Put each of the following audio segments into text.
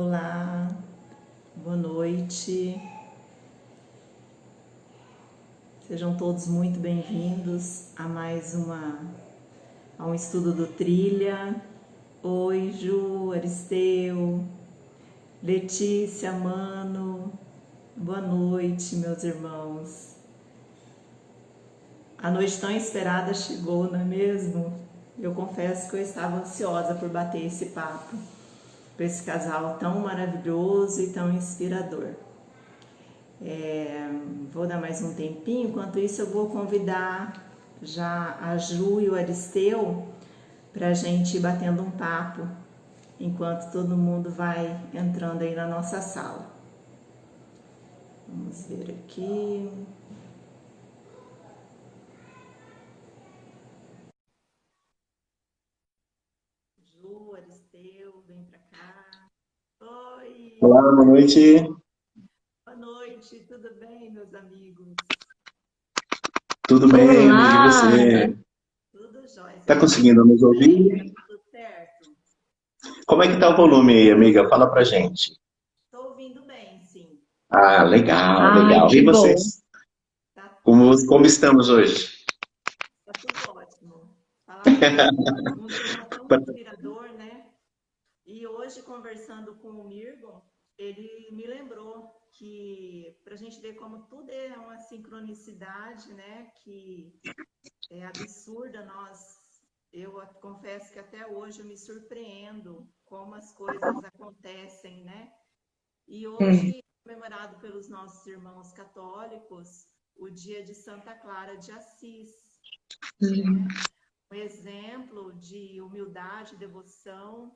Olá, boa noite. Sejam todos muito bem-vindos a um estudo do Trilha. Oi, Ju, Aristeu, Letícia, Mano. Boa noite, meus irmãos. A noite tão esperada chegou, não é mesmo? Eu confesso que eu estava ansiosa por bater esse papo com esse casal tão maravilhoso e tão inspirador. Vou dar mais um tempinho, enquanto isso eu vou convidar já a Ju e o Aristeu para a gente ir batendo um papo, enquanto todo mundo vai entrando aí na nossa sala. Vamos ver aqui. Ju, Aristeu, vem para cá. Oi! Olá, boa noite. Boa noite, tudo bem, meus amigos? Tudo bem? Olá. E você? Tudo jóia. Está conseguindo nos ouvir? Tudo certo? Como é que tá o volume aí, amiga? Fala pra gente. Estou ouvindo bem, sim. Ah, legal, Ai, legal. que E bom. vocês? Tá Como estamos hoje? tudo ótimo. Falar com um tema tão inspirador, né? E hoje, conversando com o Mirgon, ele me lembrou que, para a gente ver como tudo é uma sincronicidade, né? Que é absurda, eu confesso que até hoje eu me surpreendo como as coisas acontecem, né? E hoje, comemorado pelos nossos irmãos católicos, o dia de Santa Clara de Assis, né? Um exemplo de humildade e devoção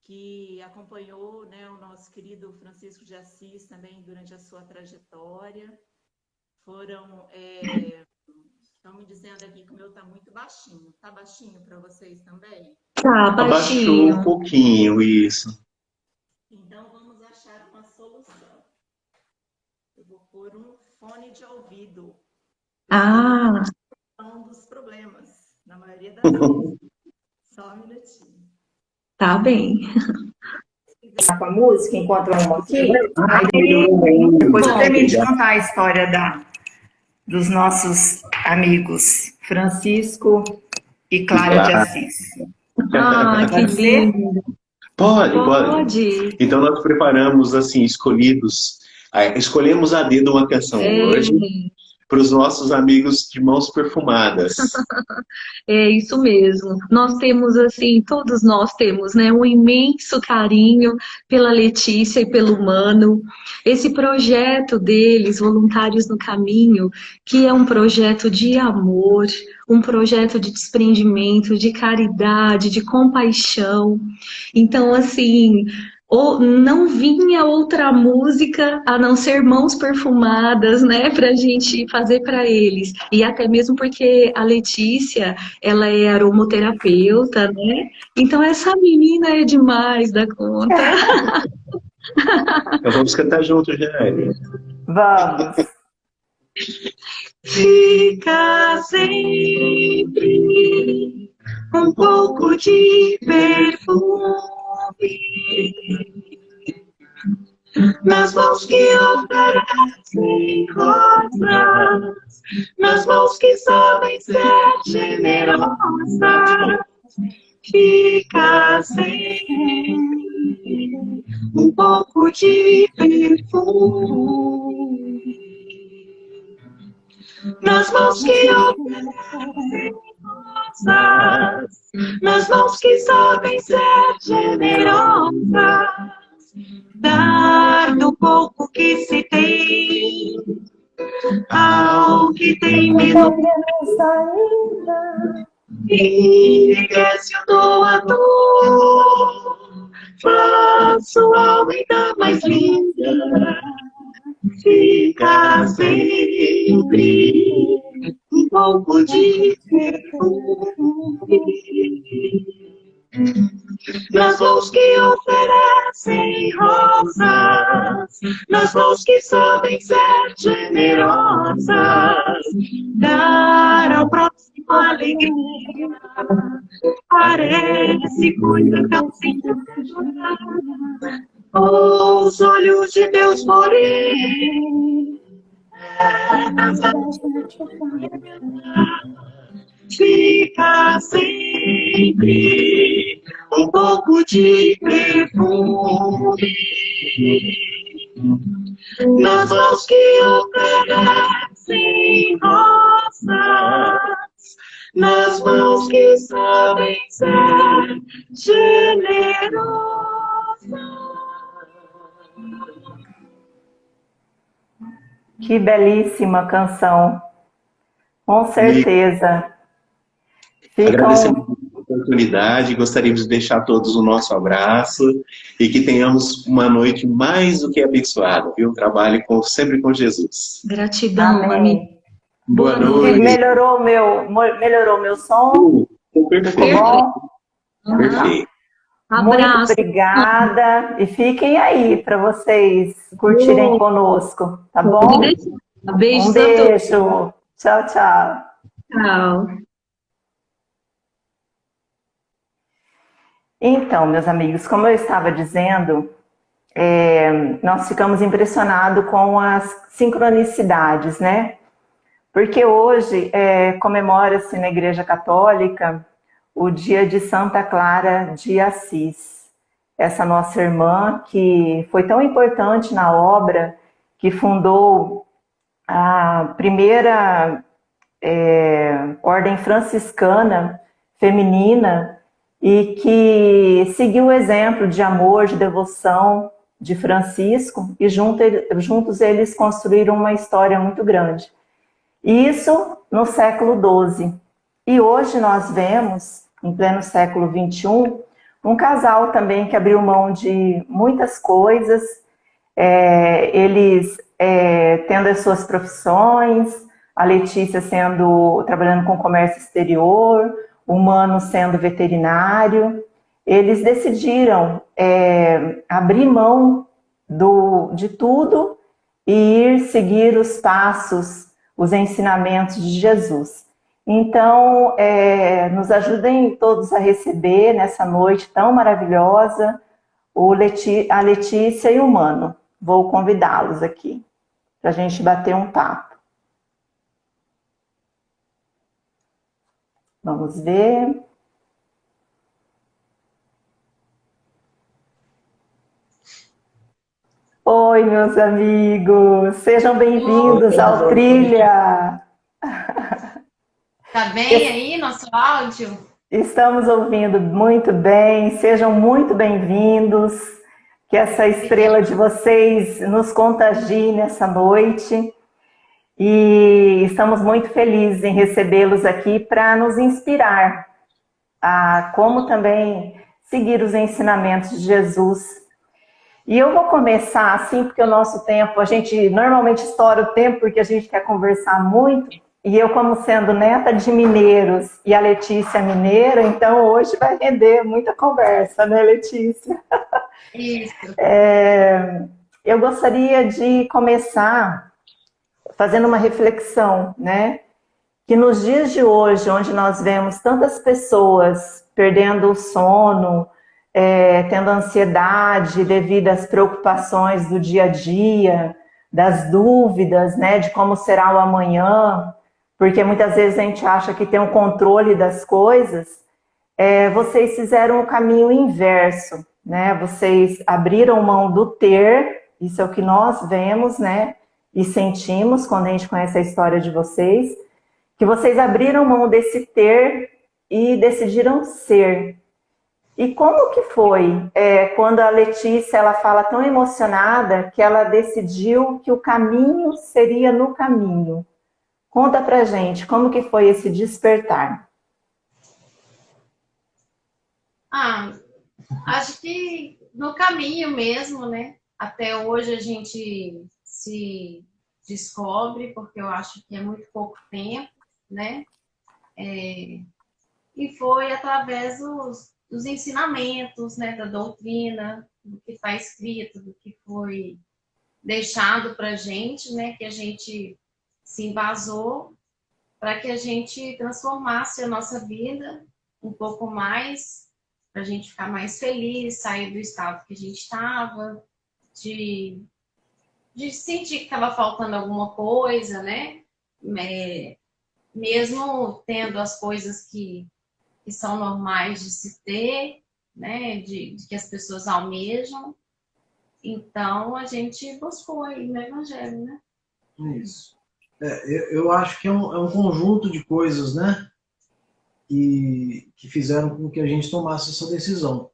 que acompanhou, né, o nosso querido Francisco de Assis também durante a sua trajetória. Estão me dizendo aqui que o meu está muito baixinho. Está baixinho para vocês também? Tá Abaixou baixinho. um pouquinho, isso. Então vamos achar uma solução. Eu vou pôr um fone de ouvido. Ah, Um dos problemas, na maioria das vezes. Só um minutinho. tá bem. Com a música enquanto eu arrumo aqui, Bom. depois eu termino de contar a história dos nossos amigos Francisco e Clara de Assis. Ah, que Pode ser? lindo. Pode. Pode. Então nós preparamos, assim, escolhemos a dedo uma canção hoje para os nossos amigos de mãos perfumadas. É isso mesmo. Nós temos, assim, todos nós temos, né, um imenso carinho pela Letícia e pelo Mano. Esse projeto deles, Voluntários no Caminho, que é um projeto de amor, um projeto de desprendimento, de caridade, de compaixão. Então, assim, não vinha outra música a não ser Mãos Perfumadas, né, para a gente fazer para eles. E até mesmo porque a Letícia, ela é aromoterapeuta, né? Então essa menina é demais da conta. Então vamos cantar juntos, já. Vamos! Fica sempre um pouco de perfume nas mãos que oferecem rosas, nas mãos que sabem ser generosas. Fica sempre um pouco de perfume nas mãos que oferecem rosas, nas mãos que sabem ser generosas. Dar do pouco que se tem ao que tem menos ainda. Enriquece o doador, faz sua alma ainda mais linda. Fica sempre um pouco de perfume nas mãos que oferecem rosas, nas mãos que sabem ser generosas. Dar ao próximo alegria parece coisa tão simples de chorar. Os olhos de Deus, porém, fica sempre um pouco de perfume nas mãos que oferecem rosas, nas mãos que sabem ser generosas. Que belíssima canção, com certeza. Agradecemos a oportunidade, gostaríamos de deixar a todos o nosso abraço e que tenhamos uma noite mais do que abençoada, viu? Trabalhe sempre com Jesus. Gratidão, amigo. Amém. Boa noite. Melhorou meu som? Perfeito. Ficou bom? Perfeito. Muito Abraço. obrigada. E fiquem aí para vocês curtirem conosco, tá bom? Beijos Um beijo. Tchau, tchau. Tchau. Então, meus amigos, como eu estava dizendo, nós ficamos impressionados com as sincronicidades, né? Porque hoje comemora-se na Igreja Católica o dia de Santa Clara de Assis. Essa nossa irmã que foi tão importante na obra, que fundou a primeira ordem franciscana feminina e que seguiu o exemplo de amor, de devoção de Francisco e juntos eles construíram uma história muito grande. Isso no século XII. E hoje nós vemos, em pleno século XXI, um casal também que abriu mão de muitas coisas, eles tendo as suas profissões, a Letícia trabalhando com comércio exterior, o Mano sendo veterinário. Eles decidiram abrir mão de tudo e ir seguir os passos, os ensinamentos de Jesus. Então, nos ajudem todos a receber nessa noite tão maravilhosa a Letícia e o Mano. Vou convidá-los aqui para a gente bater um papo. Vamos ver. Oi, meus amigos, sejam bem-vindos ao Trilha. Tá bem aí nosso áudio? Estamos ouvindo muito bem, sejam muito bem-vindos, que essa estrela de vocês nos contagie nessa noite e estamos muito felizes em recebê-los aqui para nos inspirar a como também seguir os ensinamentos de Jesus. E eu vou começar assim, porque o nosso tempo, a gente normalmente estoura o tempo porque a gente quer conversar muito. E eu, como sendo neta de mineiros e a Letícia mineira, então hoje vai render muita conversa, né, Letícia? Isso. Eu gostaria de começar fazendo uma reflexão, né? Que nos dias de hoje, onde nós vemos tantas pessoas perdendo o sono, tendo ansiedade devido às preocupações do dia a dia, das dúvidas, né, de como será o amanhã, porque muitas vezes a gente acha que tem um controle das coisas, vocês fizeram o caminho inverso, né? Vocês abriram mão do ter, isso é o que nós vemos, né? E sentimos quando a gente conhece a história de vocês, que vocês abriram mão desse ter e decidiram ser. E como que foi quando a Letícia ela fala tão emocionada que ela decidiu que o caminho seria no caminho? Conta pra gente, como que foi esse despertar? Acho que no caminho mesmo, né? Até hoje a gente se descobre, porque eu acho que é muito pouco tempo, né? E foi através dos ensinamentos, né? Da doutrina, do que está escrito, do que foi deixado pra gente, né? Que a gente se embasou para que a gente transformasse a nossa vida um pouco mais para a gente ficar mais feliz, sair do estado que a gente estava, de sentir que estava faltando alguma coisa, né? Mesmo tendo as coisas que são normais de se ter, né? De que as pessoas almejam. Então, a gente buscou aí no Evangelho, né? Isso. Eu acho que é um conjunto de coisas, né? Que fizeram com que a gente tomasse essa decisão.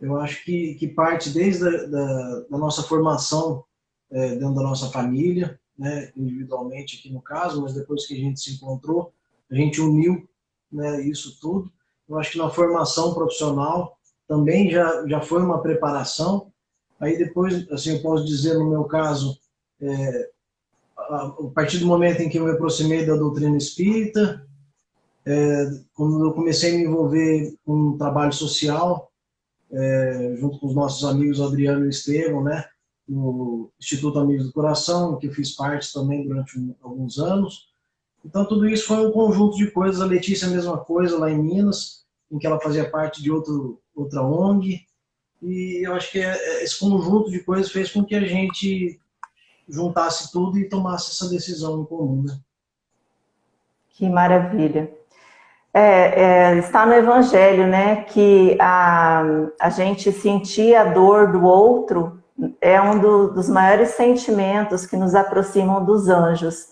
Eu acho que parte desde da nossa formação dentro da nossa família, né, individualmente aqui no caso, mas depois que a gente se encontrou, a gente uniu, né, isso tudo. Eu acho que na formação profissional também já foi uma preparação. Aí depois, assim, eu posso dizer no meu caso, a partir do momento em que eu me aproximei da doutrina espírita, quando eu comecei a me envolver com um trabalho social, junto com os nossos amigos Adriano e Estevão, né, no Instituto Amigos do Coração, que eu fiz parte também durante alguns anos. Então, tudo isso foi um conjunto de coisas. A Letícia, a mesma coisa, lá em Minas, em que ela fazia parte de outra ONG. E eu acho que esse conjunto de coisas fez com que a gente juntasse tudo e tomasse essa decisão em comum, né? Que maravilha. Está no Evangelho, né, que a gente sentir a dor do outro é um dos maiores sentimentos que nos aproximam dos anjos.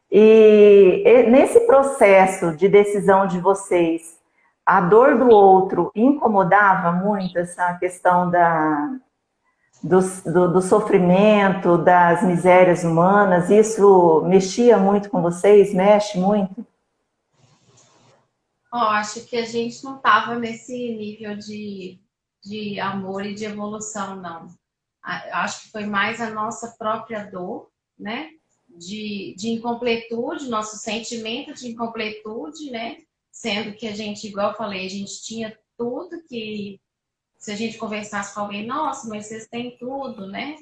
E nesse processo de decisão de vocês, a dor do outro incomodava muito essa questão do sofrimento, das misérias humanas? Isso mexia muito com vocês? Mexe muito? Acho que a gente não estava nesse nível de amor e de evolução, não. Acho que foi mais a nossa própria dor, né? De incompletude, nosso sentimento de incompletude, né? Sendo que a gente, igual eu falei, a gente tinha tudo que, se a gente conversasse com alguém, nossa, mas vocês têm tudo, né?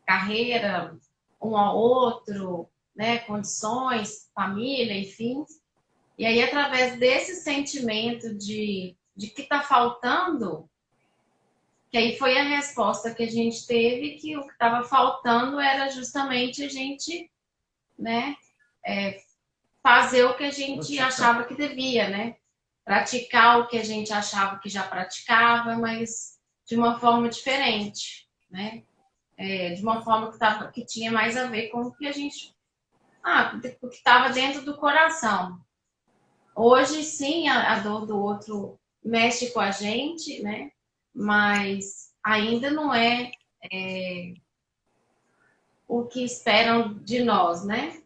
Carreira, um ao outro, né? Condições, família, enfim. E aí, através desse sentimento de que está faltando, que aí foi a resposta que a gente teve, que o que estava faltando era justamente a gente, né, fazer o que a gente achava que devia, né? Praticar o que a gente achava que já praticava, mas de uma forma diferente, né? De uma forma que tinha mais a ver com o que a gente... o que estava dentro do coração. Hoje, sim, a dor do outro mexe com a gente, né? Mas ainda não é o que esperam de nós, né?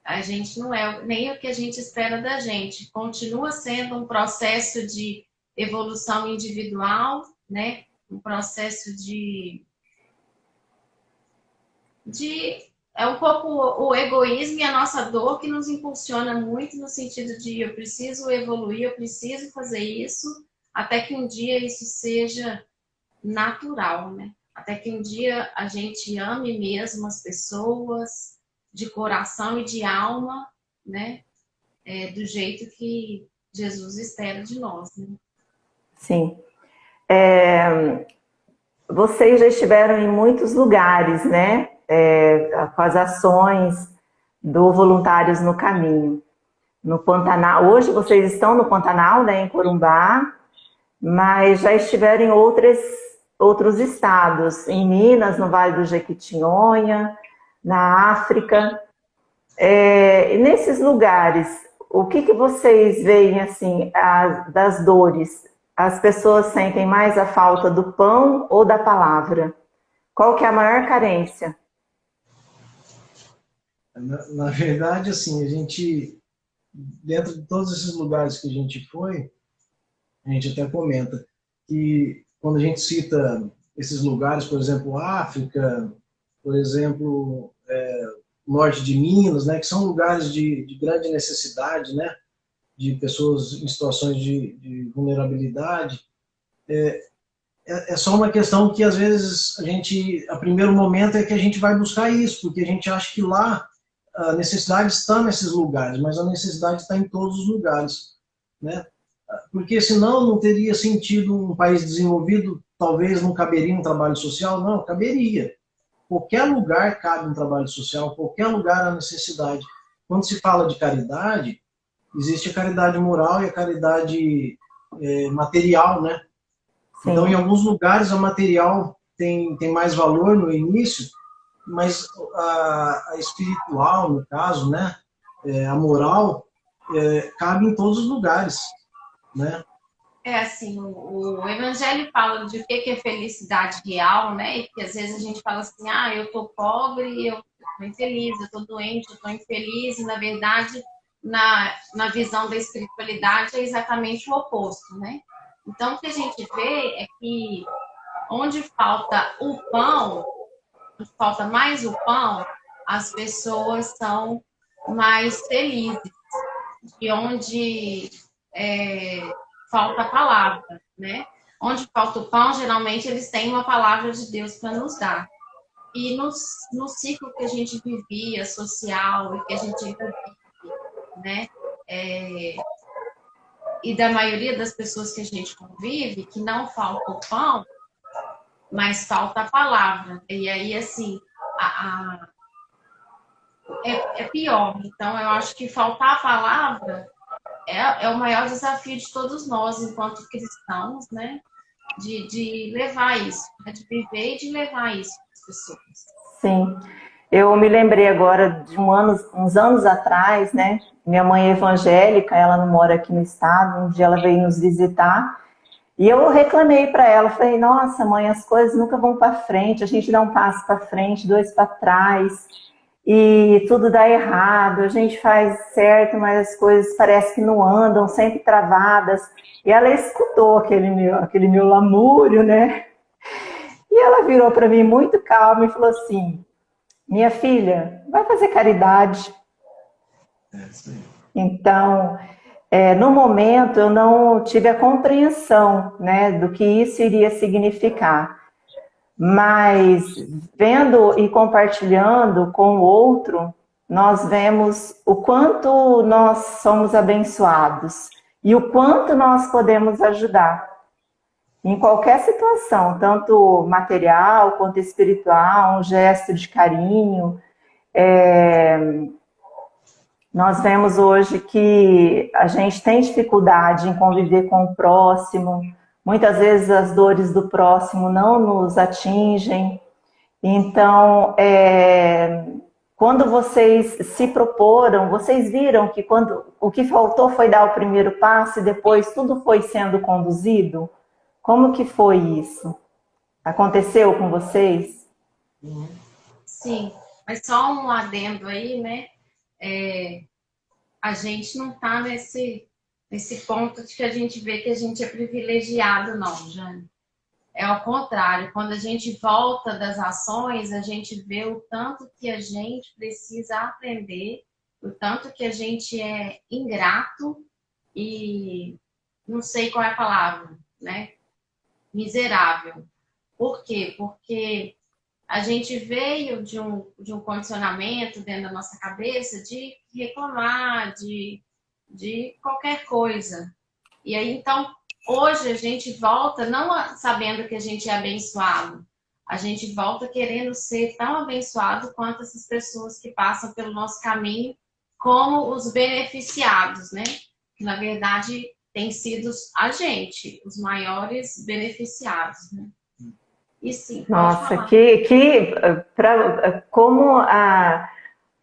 A gente não é nem o que a gente espera da gente. Continua sendo um processo de evolução individual, né? Um processo é um pouco o egoísmo e a nossa dor que nos impulsiona muito no sentido de eu preciso evoluir, eu preciso fazer isso, até que um dia isso seja natural, né? Até que um dia a gente ame mesmo as pessoas de coração e de alma, né? Do jeito que Jesus espera de nós, né? Sim. Vocês já estiveram em muitos lugares, né? Com as ações do Voluntários no Caminho. No Pantanal, hoje vocês estão no Pantanal, né, em Corumbá, mas já estiveram em outros estados, em Minas, no Vale do Jequitinhonha, na África. Nesses lugares, o que vocês veem assim, das dores? As pessoas sentem mais a falta do pão ou da palavra? Qual que é a maior carência? Na verdade, assim, a gente, dentro de todos esses lugares que a gente foi, a gente até comenta que quando a gente cita esses lugares, por exemplo, África, por exemplo, norte de Minas, né, que são lugares de grande necessidade, né, de pessoas em situações de vulnerabilidade, é só uma questão que às vezes a primeiro momento é que a gente vai buscar isso, porque a gente acha que lá a necessidade está nesses lugares, mas a necessidade está em todos os lugares, né? Porque senão não teria sentido um país desenvolvido, talvez não caberia um trabalho social, não, caberia. Qualquer lugar cabe um trabalho social, qualquer lugar há necessidade. Quando se fala de caridade, existe a caridade moral e a caridade material, né? Sim. Então, em alguns lugares, a material tem mais valor no início, mas a espiritual, no caso, né? A moral, cabe em todos os lugares, né? Assim, o Evangelho fala de o que é felicidade real, né? E que às vezes a gente fala assim, eu tô pobre, eu tô infeliz, eu tô doente, eu tô infeliz, e na verdade, na visão da espiritualidade, é exatamente o oposto, né? Então, o que a gente vê é que onde falta o pão, onde falta mais o pão, as pessoas são mais felizes. E onde falta a palavra, né? Onde falta o pão, geralmente eles têm uma palavra de Deus para nos dar. E no ciclo que a gente vivia, social, e que a gente vive, né? E da maioria das pessoas que a gente convive, que não falta o pão, mas falta a palavra. E aí, assim, é pior. Então, eu acho que faltar a palavra é o maior desafio de todos nós, enquanto cristãos, né? De levar isso, né? De viver e de levar isso para as pessoas. Sim. Eu me lembrei agora de uns anos atrás, né? Minha mãe é evangélica, ela não mora aqui no estado. Um dia ela veio nos visitar e eu reclamei para ela, falei: nossa, mãe, as coisas nunca vão para frente, a gente dá um passo para frente, dois para trás e tudo dá errado. A gente faz certo, mas as coisas parecem que não andam, sempre travadas. E ela escutou aquele meu lamúrio, né? E ela virou para mim muito calma e falou assim: minha filha, vai fazer caridade. Então, no momento, eu não tive a compreensão, né, do que isso iria significar. Mas, vendo e compartilhando com o outro, nós vemos o quanto nós somos abençoados e o quanto nós podemos ajudar. Em qualquer situação, tanto material quanto espiritual, um gesto de carinho. Nós vemos hoje que a gente tem dificuldade em conviver com o próximo. Muitas vezes as dores do próximo não nos atingem. Então, quando vocês se proporam, vocês viram que o que faltou foi dar o primeiro passo e depois tudo foi sendo conduzido? Como que foi isso? Aconteceu com vocês? Sim, mas só um adendo aí, né? A gente não está nesse ponto de que a gente vê que a gente é privilegiado, não, Jane. É ao contrário, quando a gente volta das ações, a gente vê o tanto que a gente precisa aprender, o tanto que a gente é ingrato e não sei qual é a palavra, né? Miserável. Por quê? Porque a gente veio de um condicionamento dentro da nossa cabeça de reclamar, de qualquer coisa. E aí, então, hoje a gente volta não sabendo que a gente é abençoado. A gente volta querendo ser tão abençoado quanto essas pessoas que passam pelo nosso caminho como os beneficiados, né? Que, na verdade, tem sido a gente, os maiores beneficiados, né? E sim, nossa,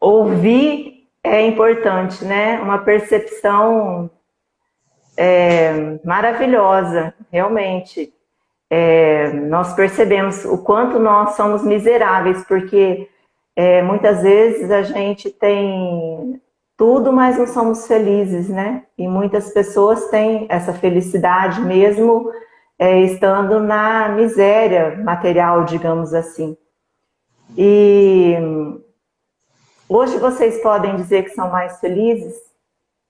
ouvir é importante, né? Uma percepção maravilhosa, realmente. Nós percebemos o quanto nós somos miseráveis, porque muitas vezes a gente tem tudo, mas não somos felizes, né? E muitas pessoas têm essa felicidade mesmo estando na miséria material, digamos assim. E hoje vocês podem dizer que são mais felizes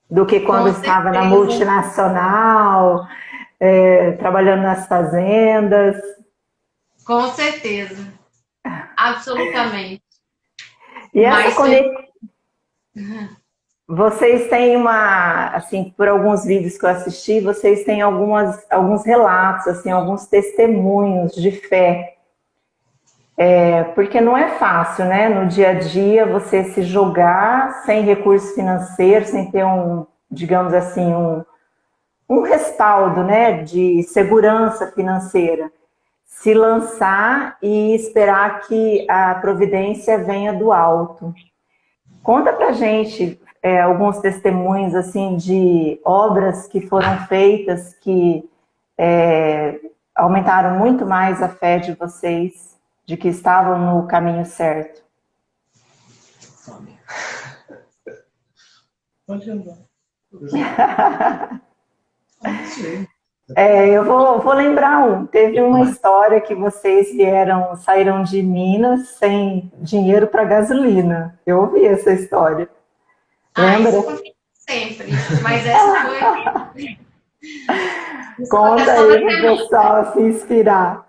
do que quando estava na multinacional, trabalhando nas fazendas? Com certeza. Absolutamente. E essa conexão... Vocês têm assim, por alguns vídeos que eu assisti, vocês têm alguns relatos, assim, alguns testemunhos de fé. Porque não é fácil, né? No dia a dia, você se jogar sem recurso financeiro, sem ter digamos assim, um respaldo, né? De segurança financeira. Se lançar e esperar que a providência venha do alto. Conta pra gente alguns testemunhos assim de obras que foram feitas que aumentaram muito mais a fé de vocês, de que estavam no caminho certo. Pode andar. Eu vou lembrar Teve uma história que vocês saíram de Minas sem dinheiro para gasolina. Eu ouvi essa história. Lembra? Isso sempre, mas essa foi... Conta aí para o pessoal se inspirar.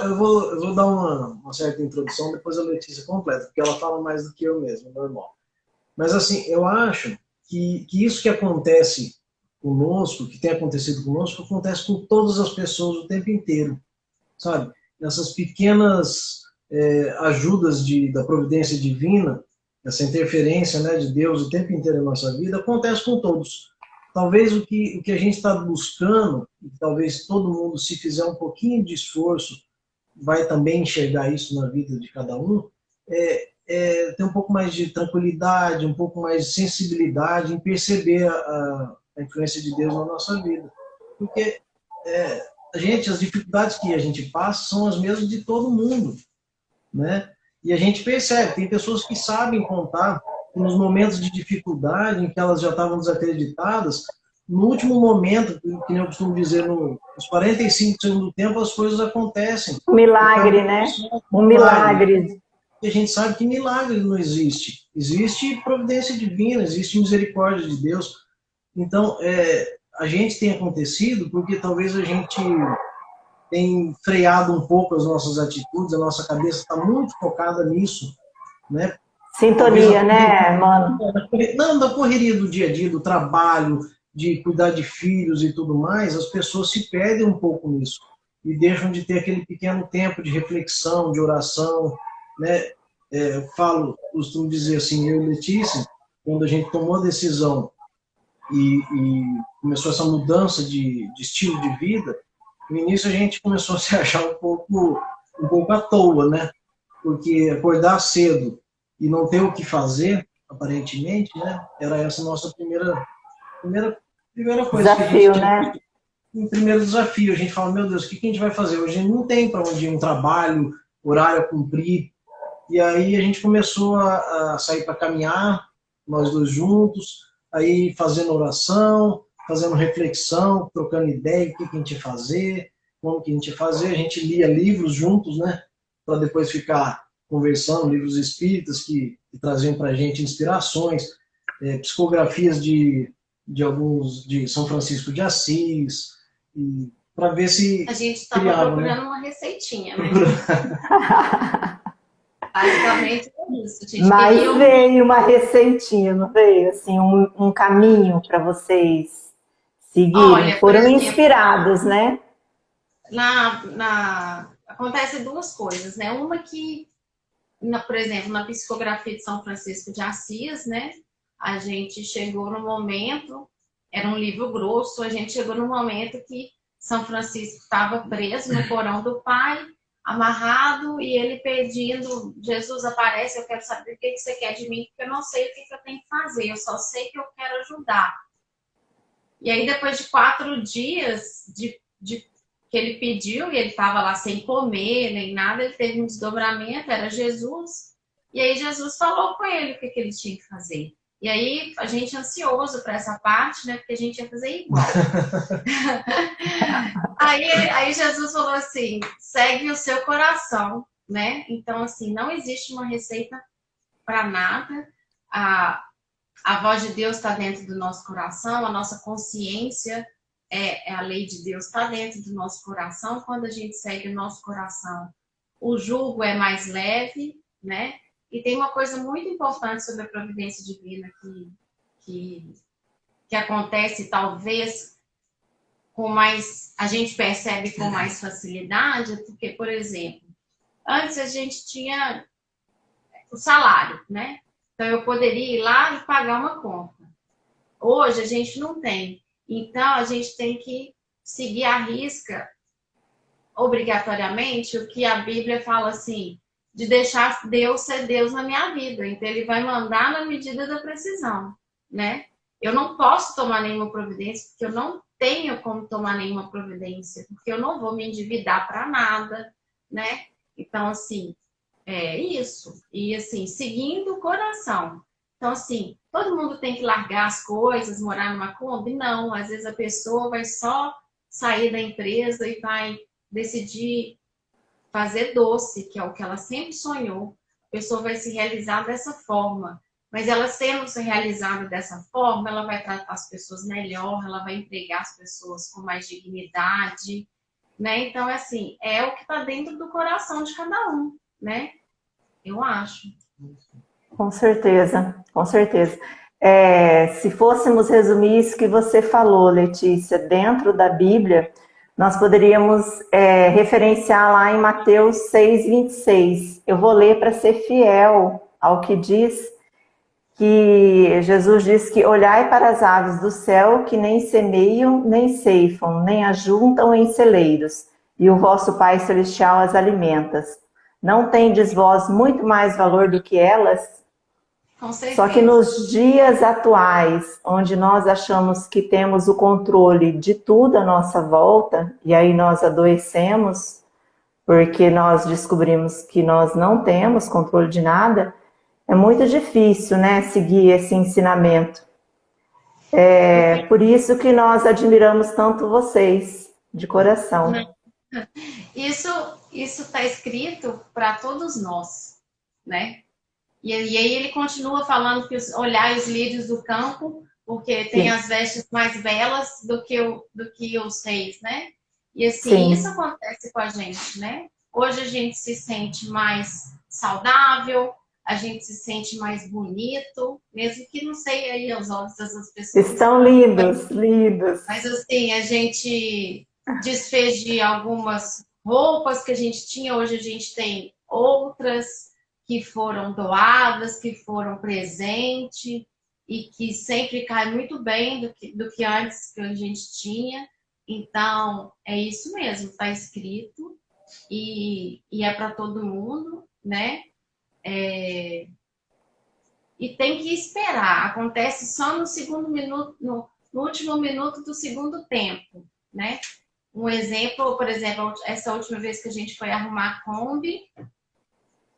Eu vou dar uma certa introdução, depois a Letícia completa, porque ela fala mais do que eu mesmo, é normal. Mas assim, eu acho que isso que acontece conosco, que tem acontecido conosco, acontece com todas as pessoas o tempo inteiro, sabe? Essas pequenas ajudas da providência divina, essa interferência, né, de Deus o tempo inteiro na nossa vida, acontece com todos. Talvez o que a gente está buscando, e talvez todo mundo, se fizer um pouquinho de esforço, vai também enxergar isso na vida de cada um, ter um pouco mais de tranquilidade, um pouco mais de sensibilidade em perceber a influência de Deus na nossa vida. Porque as dificuldades que a gente passa são as mesmas de todo mundo, né? E a gente percebe, tem pessoas que sabem contar nos momentos de dificuldade, em que elas já estavam desacreditadas, no último momento, que eu costumo dizer, nos 45 segundos do tempo, as coisas acontecem. Um milagre, né? Um milagre. E a gente sabe que milagre não existe. Existe providência divina, existe misericórdia de Deus. Então, a gente tem acontecido porque talvez a gente tem freado um pouco as nossas atitudes, a nossa cabeça está muito focada nisso, né? Sintonia, né, mano? Não, da correria do dia a dia, do trabalho, de cuidar de filhos e tudo mais, as pessoas se perdem um pouco nisso e deixam de ter aquele pequeno tempo de reflexão, de oração, né? Eu costumo dizer assim, eu e Letícia, quando a gente tomou a decisão e começou essa mudança de estilo de vida, no início a gente começou a se achar um pouco à toa, né? Porque acordar cedo e não ter o que fazer, aparentemente, né? Era essa nossa primeira coisa. Desafio, né? Um primeiro desafio. A gente fala, meu Deus, o que a gente vai fazer? Hoje a gente não tem para onde ir, um trabalho, horário a cumprir. E aí a gente começou a sair para caminhar, nós dois juntos, aí fazendo oração, fazendo reflexão, trocando ideia, o que a gente ia fazer, como que a gente ia fazer. A gente lia livros juntos, né? Para depois ficar conversando, livros espíritas que traziam para a gente inspirações, psicografias de alguns de São Francisco de Assis, para ver se a gente estava procurando, né, uma receitinha, né? Basicamente é isso, gente. Mas veio uma receitinha, não veio? Assim, um caminho para vocês seguirem. Olha, foram exemplo, inspirados, né? Acontece duas coisas, né? Uma que, por exemplo, na psicografia de São Francisco de Assis, né? A gente chegou no momento, era um livro grosso, a gente chegou no momento que São Francisco estava preso no porão do Pai, amarrado, e ele pedindo, Jesus, aparece, eu quero saber o que você quer de mim, porque eu não sei o que eu tenho que fazer, eu só sei que eu quero ajudar. E aí, depois de 4 dias que ele pediu, e ele estava lá sem comer, nem nada, ele teve um desdobramento, era Jesus, e aí Jesus falou com ele o que ele tinha que fazer. E aí, a gente ansioso para essa parte, né? Porque a gente ia fazer igual. aí Jesus falou assim, segue o seu coração, né? Então, assim, não existe uma receita para nada. A voz de Deus está dentro do nosso coração, a nossa consciência, a lei de Deus está dentro do nosso coração. Quando a gente segue o nosso coração, o jugo é mais leve, né? E tem uma coisa muito importante sobre a providência divina que acontece talvez com mais, a gente percebe com mais facilidade, porque, por exemplo, antes a gente tinha o salário, né? Então eu poderia ir lá e pagar uma conta. Hoje a gente não tem. Então a gente tem que seguir à risca, obrigatoriamente, o que a Bíblia fala assim, de deixar Deus ser Deus na minha vida. Então ele vai mandar na medida da precisão, né? Eu não posso tomar nenhuma providência, porque eu não tenho como tomar nenhuma providência, porque eu não vou me endividar para nada, né? Então, assim, é isso. E, assim, seguindo o coração. Então, assim, todo mundo tem que largar as coisas, morar numa Kombi? Não. Às vezes a pessoa vai só sair da empresa e vai decidir fazer doce, que é o que ela sempre sonhou. A pessoa vai se realizar dessa forma. Mas ela sendo se realizada dessa forma, ela vai tratar as pessoas melhor, ela vai empregar as pessoas com mais dignidade, né? Então, assim, é o que está dentro do coração de cada um, né? Eu acho. Com certeza, com certeza. Se fôssemos resumir isso que você falou, Letícia, dentro da Bíblia, nós poderíamos referenciar lá em Mateus 6:26. Eu vou ler para ser fiel ao que diz, que Jesus diz que olhai para as aves do céu, que nem semeiam, nem ceifam, nem ajuntam em celeiros, e o vosso Pai Celestial as alimenta. Não tendes vós muito mais valor do que elas? Com certeza. Só que nos dias atuais, onde nós achamos que temos o controle de tudo à nossa volta, e aí nós adoecemos, porque nós descobrimos que nós não temos controle de nada, é muito difícil, né, seguir esse ensinamento. Por isso que nós admiramos tanto vocês, de coração. Isso está escrito para todos nós, né? E aí ele continua falando que olhai os lírios do campo, porque tem as vestes mais belas do que os reis, né? E assim, isso acontece com a gente, né? Hoje a gente se sente mais saudável, a gente se sente mais bonito, mesmo que não sei aí aos olhos dessas pessoas. Estão lindos, lindos. Mas assim, a gente desfez de algumas roupas que a gente tinha, hoje a gente tem outras que foram doadas, que foram presente e que sempre cai muito bem do que antes que a gente tinha. Então, é isso mesmo, está escrito e é para todo mundo, né? E tem que esperar. Acontece só no segundo minuto, no último minuto do segundo tempo, né? Um exemplo, por exemplo, essa última vez que a gente foi arrumar a Kombi,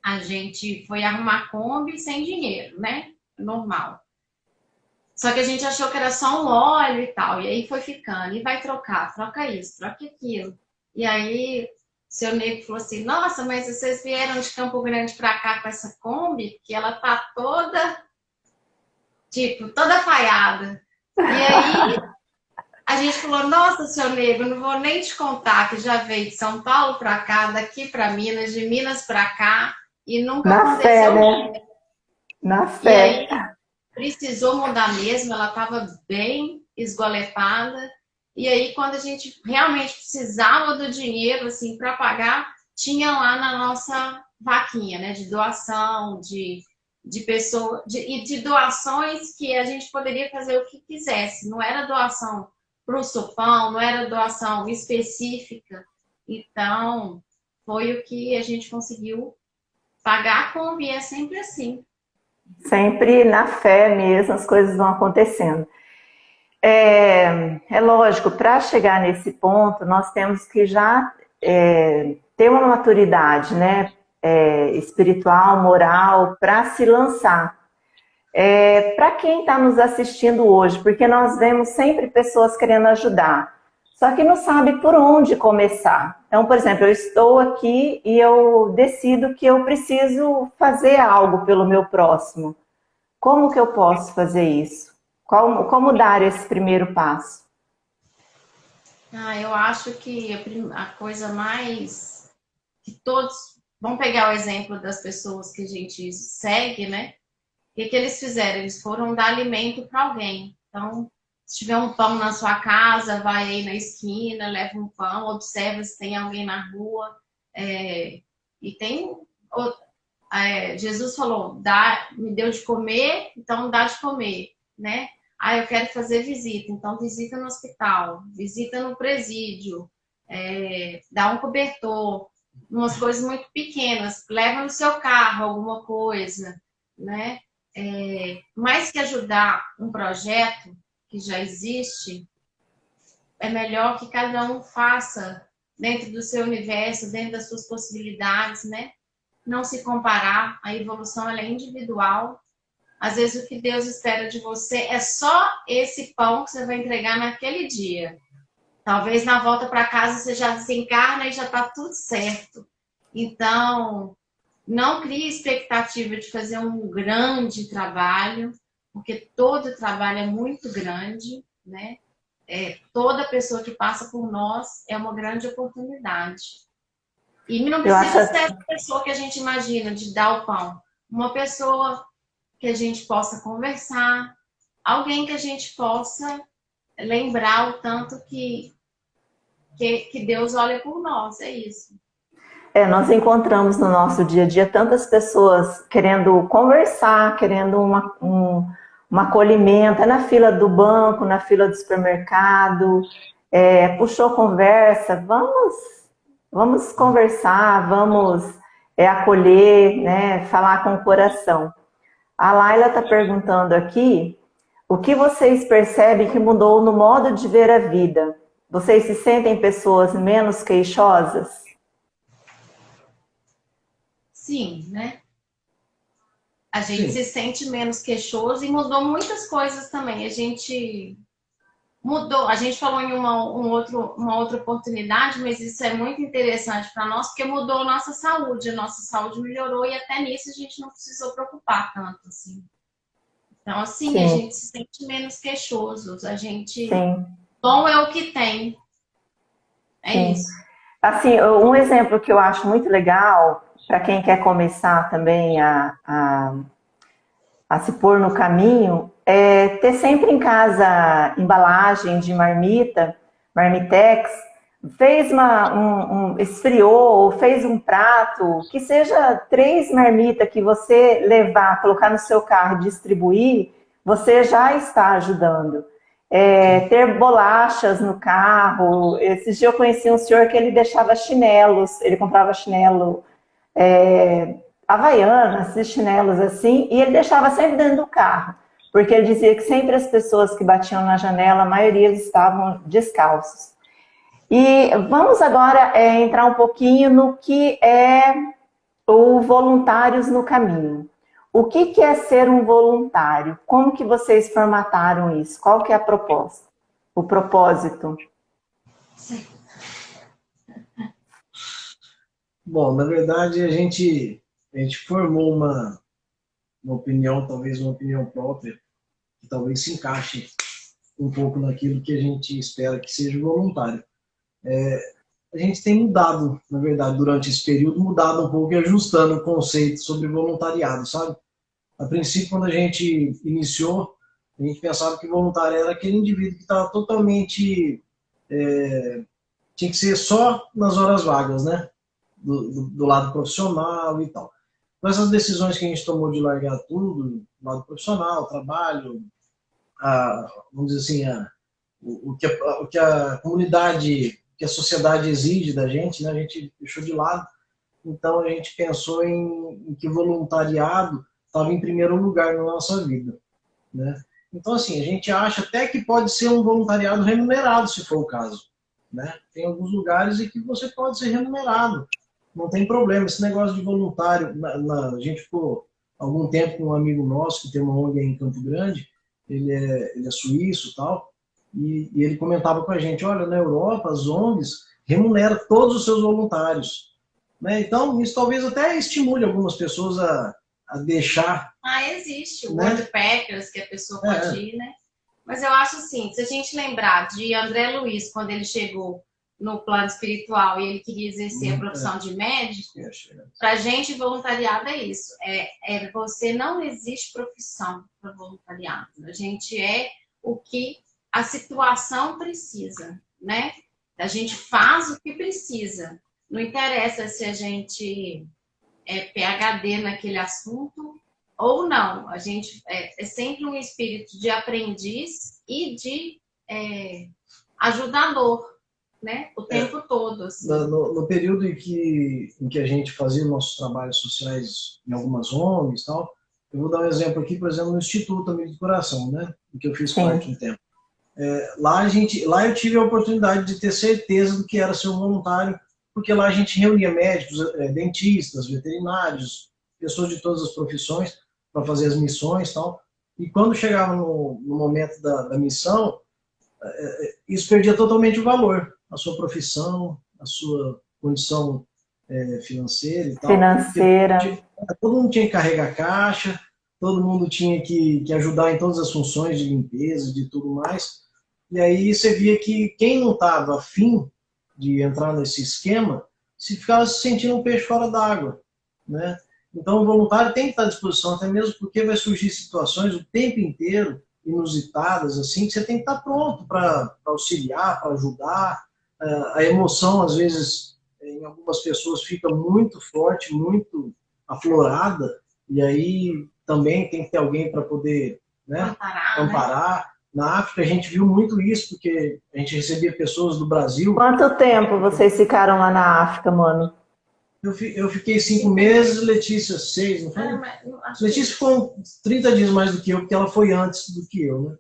a gente foi arrumar a Kombi sem dinheiro, né? Normal. Só que a gente achou que era só um óleo e tal, e aí foi ficando, e vai trocar, troca isso, troca aquilo. E aí o seu nego falou assim, nossa, mas vocês vieram de Campo Grande pra cá com essa Kombi, que ela tá toda, tipo, toda falhada. E aí a gente falou, nossa, seu nego, não vou nem te contar que já veio de São Paulo pra cá, daqui pra Minas, de Minas pra cá, e nunca aconteceu nada. Na fé. E aí precisou mudar mesmo, ela estava bem esgolepada. E aí, quando a gente realmente precisava do dinheiro assim, para pagar, tinha lá na nossa vaquinha, né? De doação, de pessoa, e de doações que a gente poderia fazer o que quisesse. Não era doação para o sopão, não era doação específica. Então, foi o que a gente conseguiu pagar a Kombi, é sempre assim. Sempre na fé mesmo, as coisas vão acontecendo. É lógico, para chegar nesse ponto, nós temos que já ter uma maturidade, né? Espiritual, moral, para se lançar. Para quem está nos assistindo hoje, porque nós vemos sempre pessoas querendo ajudar, só que não sabe por onde começar. Então, por exemplo, eu estou aqui e eu decido que eu preciso fazer algo pelo meu próximo. Como que eu posso fazer isso? Como dar esse primeiro passo? Eu acho que a coisa mais que todos vamos pegar o exemplo das pessoas que a gente segue, né? O que eles fizeram? Eles foram dar alimento para alguém. Então, se tiver um pão na sua casa, vai aí na esquina, leva um pão, observa se tem alguém na rua. E tem... Jesus falou, me deu de comer, então dá de comer, né? Eu quero fazer visita, então visita no hospital, visita no presídio, dá um cobertor, umas coisas muito pequenas, leva no seu carro alguma coisa, né? Mais que ajudar um projeto que já existe, é melhor que cada um faça dentro do seu universo, dentro das suas possibilidades, né? Não se comparar, a evolução ela é individual. Às vezes o que Deus espera de você é só esse pão que você vai entregar naquele dia. Talvez na volta para casa você já desencarna e já está tudo certo. Então, não crie expectativa de fazer um grande trabalho, porque todo trabalho é muito grande, né? Toda pessoa que passa por nós é uma grande oportunidade. E não precisa ser essa pessoa que a gente imagina de dar o pão. Uma pessoa que a gente possa conversar, alguém que a gente possa lembrar o tanto que Deus olha por nós, é isso. Nós encontramos no nosso dia a dia tantas pessoas querendo conversar, querendo um acolhimento, na fila do banco, na fila do supermercado, puxou conversa, vamos conversar, vamos acolher, né, falar com o coração. A Laila está perguntando aqui, o que vocês percebem que mudou no modo de ver a vida? Vocês se sentem pessoas menos queixosas? Sim, né? A gente se sente menos queixoso e mudou muitas coisas também. A gente mudou, a gente falou em uma outra oportunidade, mas isso é muito interessante para nós, porque mudou a nossa saúde melhorou e até nisso a gente não precisou preocupar tanto, assim. Então, assim, sim, a gente se sente menos queixosos, a gente... Sim. Bom é o que tem. Isso. Assim, um exemplo que eu acho muito legal, para quem quer começar também a se pôr no caminho, ter sempre em casa embalagem de marmita, marmitex, fez esfriou ou fez um prato, que seja 3 marmitas que você levar, colocar no seu carro e distribuir, você já está ajudando. Ter bolachas no carro. Esses dias eu conheci um senhor que ele deixava chinelos, ele comprava chinelo havaianas, esses chinelos assim, e ele deixava sempre dentro do carro, porque ele dizia que sempre as pessoas que batiam na janela, a maioria estavam descalços. E vamos agora entrar um pouquinho no que é o Voluntários no Caminho. O que é ser um voluntário? Como que vocês formataram isso? Qual que é a proposta? O propósito? Sim. Bom, na verdade, a gente formou uma opinião, talvez uma opinião própria, que talvez se encaixe um pouco naquilo que a gente espera que seja voluntário. A gente tem mudado, na verdade, durante esse período, mudado um pouco e ajustando o conceito sobre voluntariado, sabe? A princípio, quando a gente iniciou, a gente pensava que voluntário era aquele indivíduo que estava totalmente... tinha que ser só nas horas vagas, né? Do lado profissional e tal. Então, essas decisões que a gente tomou de largar tudo, do lado profissional, trabalho, vamos dizer assim, o que a comunidade, que a sociedade exige da gente, né? A gente deixou de lado. Então, a gente pensou em que o voluntariado estava em primeiro lugar na nossa vida, né? Então, assim, a gente acha até que pode ser um voluntariado remunerado, se for o caso, né? Tem alguns lugares em que você pode ser remunerado, não tem problema. Esse negócio de voluntário, a gente ficou algum tempo com um amigo nosso que tem uma ONG aí em Campo Grande, ele é suíço e tal, e ele comentava com a gente, olha, na Europa as ONGs remuneram todos os seus voluntários, né? Então, isso talvez até estimule algumas pessoas a deixar. Existe o World Packers, que a pessoa pode ir, né? Mas eu acho assim, se a gente lembrar de André Luiz, quando ele chegou no plano espiritual e ele queria exercer a profissão de médico, para a gente, voluntariado é isso. Você não existe profissão para voluntariado. A gente é o que a situação precisa, né? A gente faz o que precisa. Não interessa se a gente é PhD naquele assunto ou não. A gente é sempre um espírito de aprendiz e de ajudador, né? O tempo todo. Assim. No período em que a gente fazia nossos trabalhos sociais em algumas ONGs e tal, eu vou dar um exemplo aqui, por exemplo, no Instituto Amigo do Coração, né? Em que eu fiz parte um tempo. Lá eu tive a oportunidade de ter certeza do que era ser um voluntário, porque lá a gente reunia médicos, dentistas, veterinários, pessoas de todas as profissões para fazer as missões e tal. E quando chegava no momento da missão, isso perdia totalmente o valor, a sua profissão, a sua condição financeira e tal. Financeira. Todo mundo tinha que carregar caixa, todo mundo tinha que ajudar em todas as funções de limpeza, de tudo mais. E aí você via que quem não estava afim de entrar nesse esquema, se ficava se sentindo um peixe fora d'água, né? Então o voluntário tem que estar à disposição, até mesmo porque vai surgir situações o tempo inteiro, inusitadas, assim, que você tem que estar pronto para auxiliar, para ajudar. A emoção, às vezes, em algumas pessoas fica muito forte, muito aflorada, e aí também tem que ter alguém para poder, né, amparar. Né? Na África a gente viu muito isso, porque a gente recebia pessoas do Brasil. Quanto tempo vocês ficaram lá na África, mano? Eu fiquei 5 meses, Letícia 6, não foi? Letícia ficou 30 dias mais do que eu, porque ela foi antes do que eu,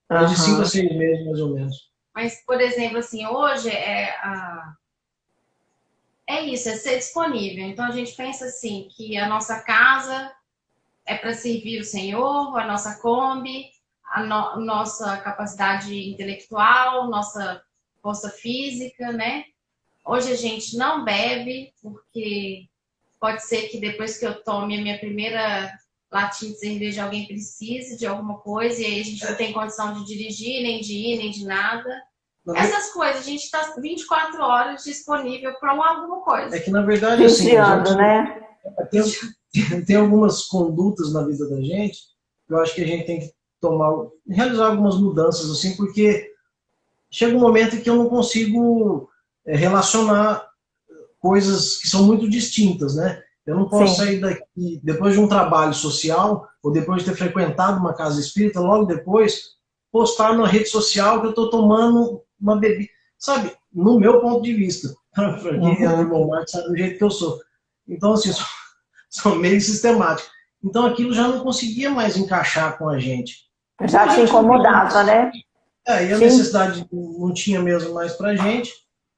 né? Uhum. De 5 a 6 meses, mais ou menos. Mas, por exemplo, assim, hoje isso, é ser disponível. Então a gente pensa assim, que a nossa casa é para servir o Senhor, a nossa Kombi, nossa capacidade intelectual, nossa força física, né? Hoje a gente não bebe, porque pode ser que depois que eu tome a minha primeira latinha de cerveja, alguém precise de alguma coisa, e aí a gente não tem condição de dirigir, nem de ir, nem de nada. Essas coisas, a gente está 24 horas disponível para alguma coisa. É que, na verdade, assim, né? Tem algumas condutas na vida da gente que eu acho que a gente tem que realizar algumas mudanças, assim, porque chega um momento em que eu não consigo relacionar coisas que são muito distintas, né? Eu não posso sair daqui, depois de um trabalho social, ou depois de ter frequentado uma casa espírita, logo depois, postar na rede social que eu estou tomando uma bebida. Sabe, no meu ponto de vista, para quem é normal, sabe do jeito que eu sou. Então, assim, sou meio sistemático. Então, aquilo já não conseguia mais encaixar com a gente. Já te incomodava, né? E a necessidade não tinha mesmo mais pra gente.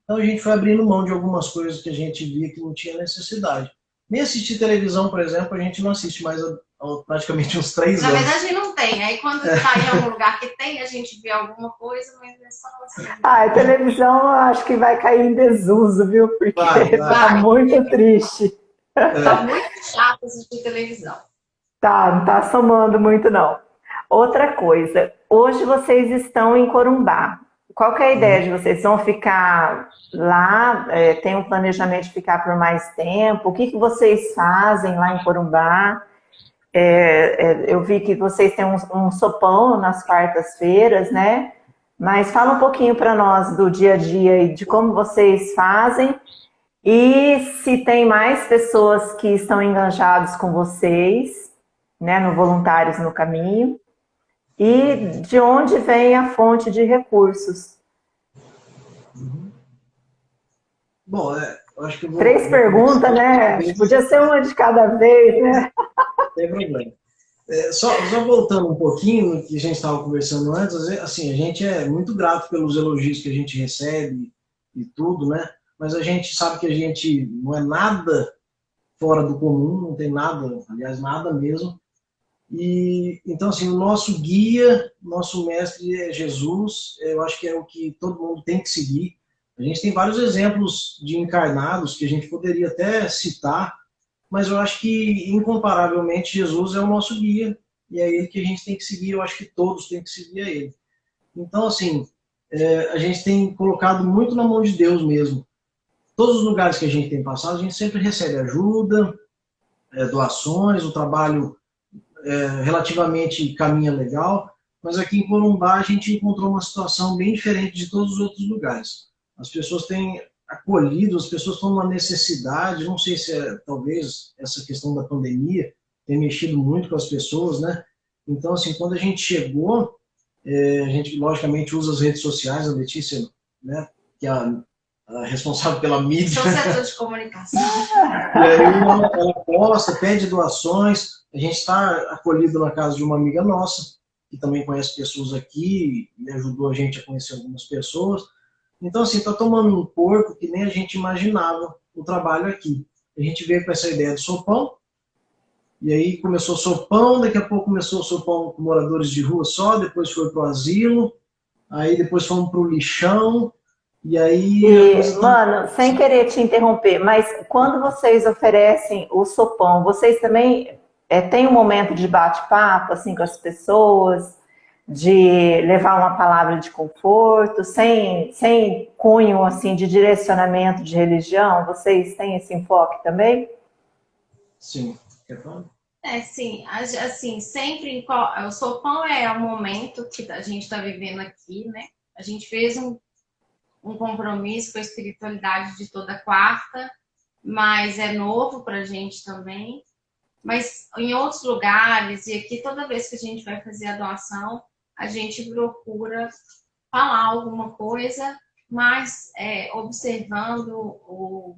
Então a gente foi abrindo mão de algumas coisas que a gente via que não tinha necessidade. Nem assistir televisão, por exemplo, a gente não assiste mais há praticamente uns 3 anos. Na verdade não tem. Aí quando está em algum lugar que tem, a gente vê alguma coisa, mas é só assim. A televisão eu acho que vai cair em desuso, viu? Porque tá muito triste. Tá muito chato assistir televisão. Não tá somando muito não. Outra coisa, hoje vocês estão em Corumbá. Qual que é a ideia de vocês? Vão ficar lá? Tem um planejamento de ficar por mais tempo? O que vocês fazem lá em Corumbá? Eu vi que vocês têm um sopão nas quartas-feiras, né? Mas fala um pouquinho para nós do dia a dia e de como vocês fazem e se tem mais pessoas que estão enganjadas com vocês, né, no Voluntários no Caminho. E de onde vem a fonte de recursos? Bom, eu acho que eu vou... 3 perguntas, né? Podia ser uma de cada vez, né? Não tem problema. Só voltando um pouquinho no que a gente estava conversando antes, assim, a gente é muito grato pelos elogios que a gente recebe e tudo, né? Mas a gente sabe que a gente não é nada fora do comum, não tem nada, aliás, nada mesmo. E então, assim, o nosso guia, nosso mestre é Jesus, eu acho que é o que todo mundo tem que seguir. A gente tem vários exemplos de encarnados que a gente poderia até citar, mas eu acho que, incomparavelmente, Jesus é o nosso guia, e é ele que a gente tem que seguir, eu acho que todos têm que seguir a ele. Então, assim, a gente tem colocado muito na mão de Deus mesmo. Todos os lugares que a gente tem passado, a gente sempre recebe ajuda, doações, o trabalho relativamente caminha legal, mas aqui em Corumbá a gente encontrou uma situação bem diferente de todos os outros lugares. As pessoas têm acolhido, as pessoas estão numa necessidade, não sei se talvez essa questão da pandemia tem mexido muito com as pessoas, né? Então, assim, quando a gente chegou, a gente logicamente usa as redes sociais, a Letícia, né, que é a responsável pela mídia. Sou setor de comunicação. E aí ela posta, pede doações. A gente está acolhido na casa de uma amiga nossa, que também conhece pessoas aqui e ajudou a gente a conhecer algumas pessoas. Então, assim, está tomando um corpo que nem a gente imaginava o trabalho aqui. A gente veio com essa ideia de sopão, e aí começou o sopão, daqui a pouco começou o sopão com moradores de rua só, depois foi para o asilo, aí depois fomos para o lixão, e aí... Mano, sem querer te interromper, mas quando vocês oferecem o sopão, vocês também têm um momento de bate-papo assim, com as pessoas, de levar uma palavra de conforto, sem cunho assim, de direcionamento de religião? Vocês têm esse enfoque também? Sim. Quer falar? Sim, assim, sempre o sopão é o momento que a gente está vivendo aqui, né? A gente fez um compromisso com a espiritualidade de toda quarta, mas é novo para a gente também. Mas em outros lugares, e aqui toda vez que a gente vai fazer a doação, a gente procura falar alguma coisa, mas observando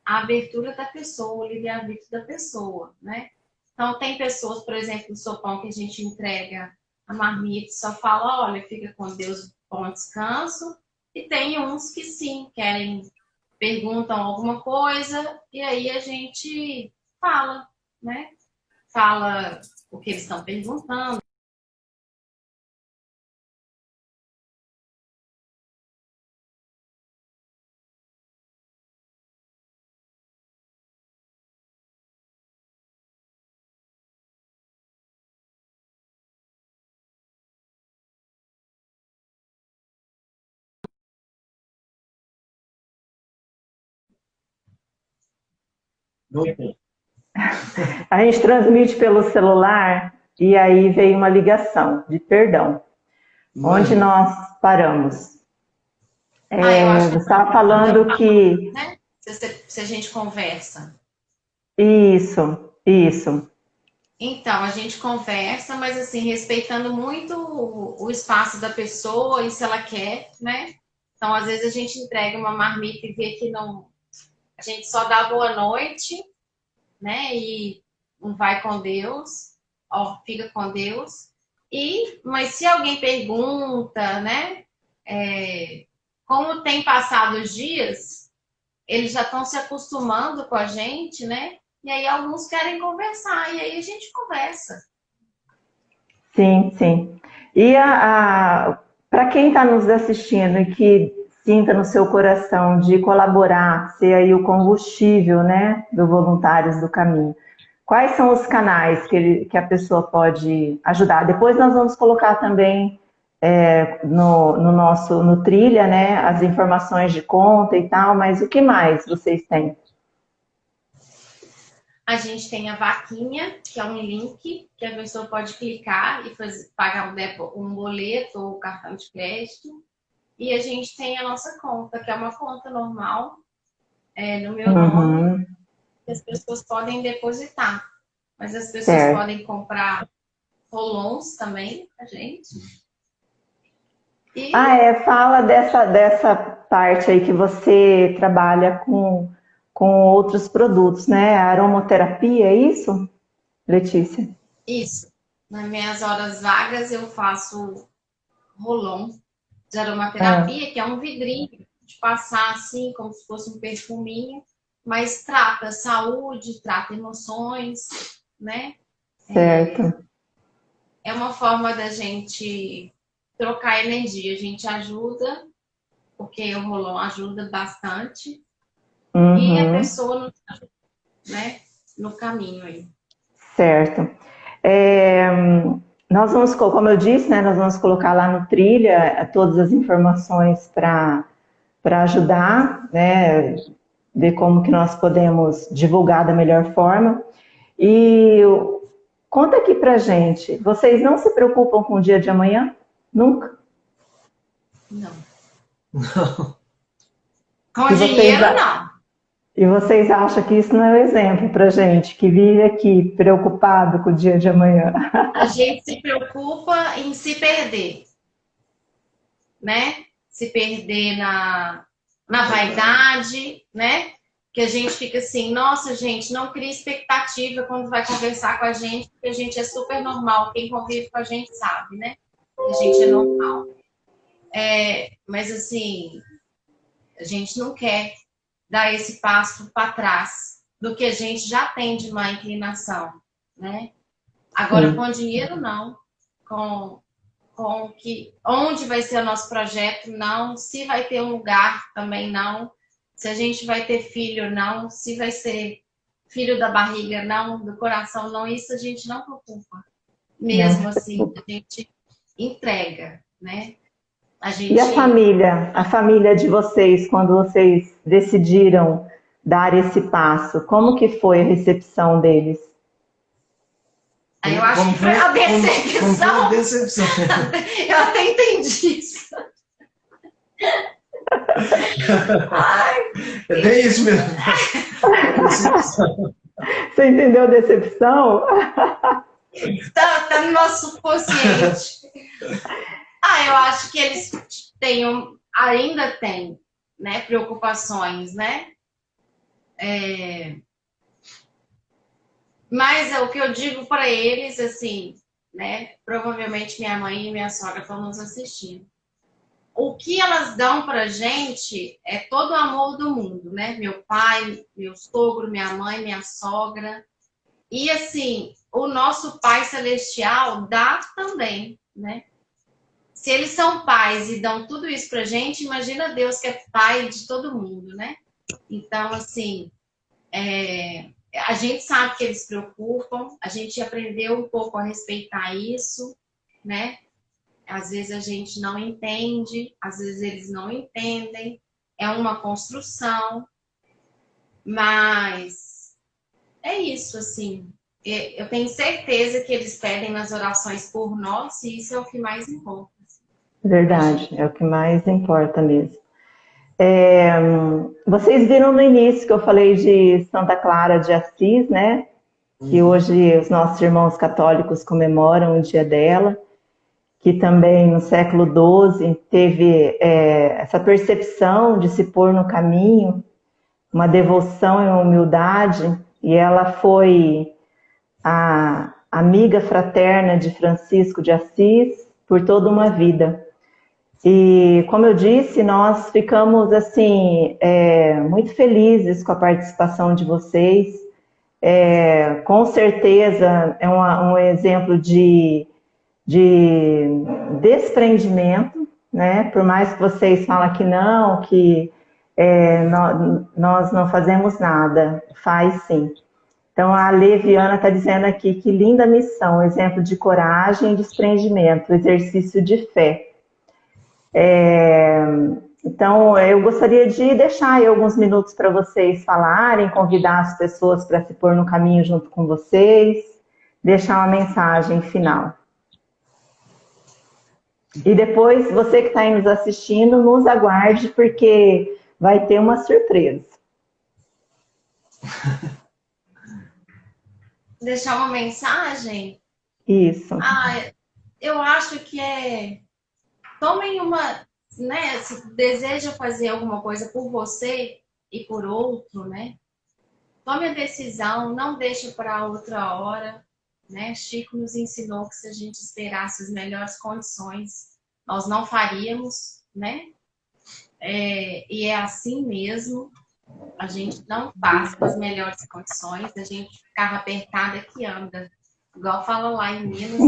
a abertura da pessoa, o livre-arbítrio da pessoa, né? Então, tem pessoas, por exemplo, o sopão que a gente entrega a marmita, só fala, olha, fica com Deus, bom descanso. E tem uns que sim, perguntam alguma coisa, e aí a gente fala, né? Fala o que eles estão perguntando. A gente transmite pelo celular e aí veio uma ligação de perdão. Onde nós paramos? Você estava falando que... Né? Se a gente conversa. Isso. Então, a gente conversa, mas assim, respeitando muito o espaço da pessoa e se ela quer, né? Então, às vezes a gente entrega uma marmita e vê que não... A gente só dá boa noite, né? E não vai com Deus, ó, fica com Deus. Mas se alguém pergunta, né? Como tem passado os dias, eles já estão se acostumando com a gente, né? E aí alguns querem conversar, e aí a gente conversa. Sim. E para quem está nos assistindo e que sinta no seu coração de colaborar, ser aí o combustível, né, do Voluntários do Caminho, quais são os canais que a pessoa pode ajudar? Depois nós vamos colocar também no Trilha, né, as informações de conta e tal, mas o que mais vocês têm? A gente tem a vaquinha, que é um link que a pessoa pode clicar e pagar um boleto ou cartão de crédito. E a gente tem a nossa conta, que é uma conta normal, no meu nome, que as pessoas podem depositar. Mas as pessoas podem comprar rolons também, a gente. Fala dessa parte aí que você trabalha com outros produtos, né? Aromaterapia, é isso, Letícia? Isso. Nas minhas horas vagas eu faço rolon de aromaterapia, que é um vidrinho de passar assim, como se fosse um perfuminho, mas trata saúde, trata emoções, né? Certo. É uma forma da gente trocar energia. A gente ajuda, porque o rolon ajuda bastante. E a pessoa nos ajuda, né? No caminho aí. Certo. Nós vamos, como eu disse, né, nós vamos colocar lá no Trilha todas as informações para ajudar, né, ver como que nós podemos divulgar da melhor forma. E conta aqui pra gente, vocês não se preocupam com o dia de amanhã? Nunca? Não. Não. Com E dinheiro, não. E vocês acham que isso não é um exemplo pra gente, que vive aqui preocupado com o dia de amanhã? A gente se preocupa em se perder, né? Se perder na vaidade, né? Que a gente fica assim, nossa, gente, não cria expectativa quando vai conversar com a gente, porque a gente é super normal. Quem convive com a gente sabe, né? A gente é normal. Mas, assim, a gente não quer dar esse passo para trás do que a gente já tem de má inclinação, né? Agora, com dinheiro, não. Com onde vai ser o nosso projeto, não. Se vai ter um lugar, também não. Se a gente vai ter filho, não. Se vai ser filho da barriga, não. Do coração, não. Isso a gente não preocupa. Mesmo assim, a gente entrega, né? E a família de vocês, quando vocês decidiram dar esse passo, como que foi a recepção deles? Eu acho que foi a decepção. Como foi a decepção? Eu até entendi isso. É bem isso mesmo. Você entendeu a decepção? Tá no nosso subconsciente. Eu acho que eles ainda têm, né, preocupações, né? Mas o que eu digo para eles, assim, né? Provavelmente minha mãe e minha sogra estão nos assistindo. O que elas dão pra gente é todo o amor do mundo, né? Meu pai, meu sogro, minha mãe, minha sogra. E, assim, o nosso Pai Celestial dá também, né? Se eles são pais e dão tudo isso pra gente, imagina Deus que é pai de todo mundo, né? Então, assim, a gente sabe que eles se preocupam, a gente aprendeu um pouco a respeitar isso, né? Às vezes a gente não entende, às vezes eles não entendem, é uma construção, mas é isso, assim. Eu tenho certeza que eles pedem nas orações por nós e isso é o que mais importa. Verdade, é o que mais importa mesmo. Vocês viram no início que eu falei de Santa Clara de Assis, né? Que hoje os nossos irmãos católicos comemoram o dia dela, que também no século XII teve essa percepção de se pôr no caminho, uma devoção e uma humildade, e ela foi a amiga fraterna de Francisco de Assis por toda uma vida. E, como eu disse, nós ficamos, assim, muito felizes com a participação de vocês. Com certeza é um exemplo de desprendimento, né? Por mais que vocês falem que não, que nós não fazemos nada, faz sim. Então, a Leviana está dizendo aqui que linda missão, exemplo de coragem e desprendimento, exercício de fé. Então, eu gostaria de deixar aí alguns minutos para vocês falarem, convidar as pessoas para se pôr no caminho junto com vocês, deixar uma mensagem final. E depois, você que está aí nos assistindo, nos aguarde, porque vai ter uma surpresa. Deixar uma mensagem? Isso. Eu acho que tomem né, se deseja fazer alguma coisa por você e por outro, né? Tome a decisão, não deixe para outra hora, né? Chico nos ensinou que se a gente esperasse as melhores condições, nós não faríamos, né? E é assim mesmo, a gente não passa as melhores condições, a gente carro apertado é que anda, igual fala lá em Minas.